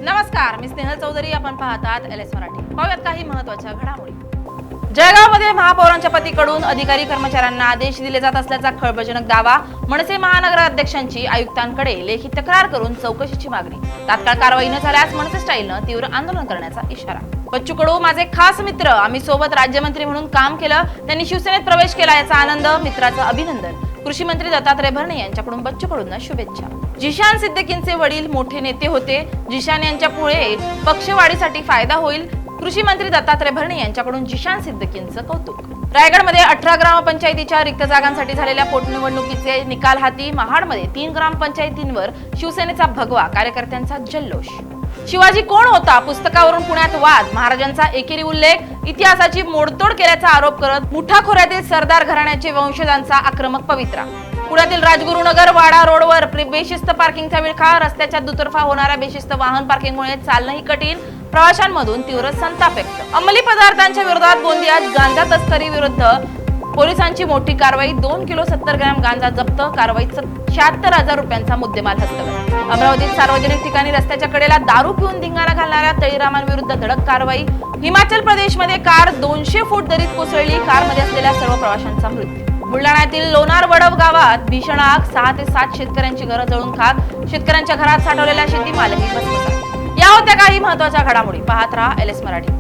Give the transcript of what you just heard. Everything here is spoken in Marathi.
नमस्कार, मी स्नेहल चौधरी. आपण पाहतात LS मराठी. पाहूयात काही महत्त्वाच्या घडामोडी. जळगावमध्ये महापौरांच्या पतीकडून अधिकारी कर्मचाऱ्यांना आदेश दिले जात असल्याचा खळबळजनक दावा. मनसे महानगर अध्यक्षांची आयुक्तांकडे लेखी तक्रार करून चौकशीची मागणी. तात्काळ कारवाई न झाल्यास मनसे स्टाईलनं तीव्र आंदोलन करण्याचा इशारा. बच्चू कडू माझे खास मित्र, आम्ही सोबत राज्यमंत्री म्हणून काम केलं, त्यांनी शिवसेनेत प्रवेश केला, याचा आनंद, मित्राचं अभिनंदन. कृषी मंत्री दत्तात्रय भरणे यांच्याकडून बच्चू कडूंना शुभेच्छा. जिशान सिद्दीकींचे वडील मोठे नेते होते, जिशान यांच्या पुढे पक्षवाढीसाठी फायदा होईल. कृषी मंत्री दत्तात्रय भरणे यांच्याकडून जिशान सिद्दीकींचं कौतुक. रायगडमध्ये 18 ग्रामपंचायतीच्या रिक्त जागांसाठी झालेल्या पोटनिवडणुकीचे निकाल हाती. महाडमध्ये 3 ग्रामपंचायतींवर शिवसेनेचा भगवा, कार्यकर्त्यांचा जल्लोष. शिवाजी कोण होता पुस्तकावरून पुण्यात वाद. महाराजांचा एकेरी उल्लेख, इतिहासाची मोडतोड केल्याचा आरोप करत मुठा खोऱ्यातील सरदार घराण्याचे वंशजांचा आक्रमक पवित्रा. पुण्यातील राजगुरुनगर वाडा रोडवर बेशिस्त पार्किंगचा विळखा. रस्त्याच्या दुतर्फा होणाऱ्या बेशिस्त वाहन पार्किंगमुळे चालणंही कठीण, प्रवाशांमधून तीव्र संताप व्यक्त. अंमली पदार्थांच्या विरोधात गोंदियात गांजा तस्करी विरुद्ध पोलिसांची मोठी कारवाई. 2 किलो 70 ग्रॅम गांजा जप्त. कारवाईत 76,000 रुपयांचा मुद्देमाल हस्तगत. अमरावतीत सार्वजनिक ठिकाणी रस्त्याच्या कडेला दारू पिऊन धिंगाणा घालणाऱ्या तळीरामांविरुद्ध धडक कारवाई. हिमाचल प्रदेशमध्ये कार 200 फूट दरीत कोसळली. कारमध्ये असलेल्या सर्व प्रवाशांचा मृत्यू. बुलढाण्यातील लोणार वडव गावात भीषण आग. 6 ते 7 शेतकऱ्यांची घरं जळून खाक. शेतकऱ्यांच्या घरात साठवलेला शेतीमालही भस्मसात. या होत्या काही महत्त्वाच्या घडामोडी. पाहत रहा LS मराठी.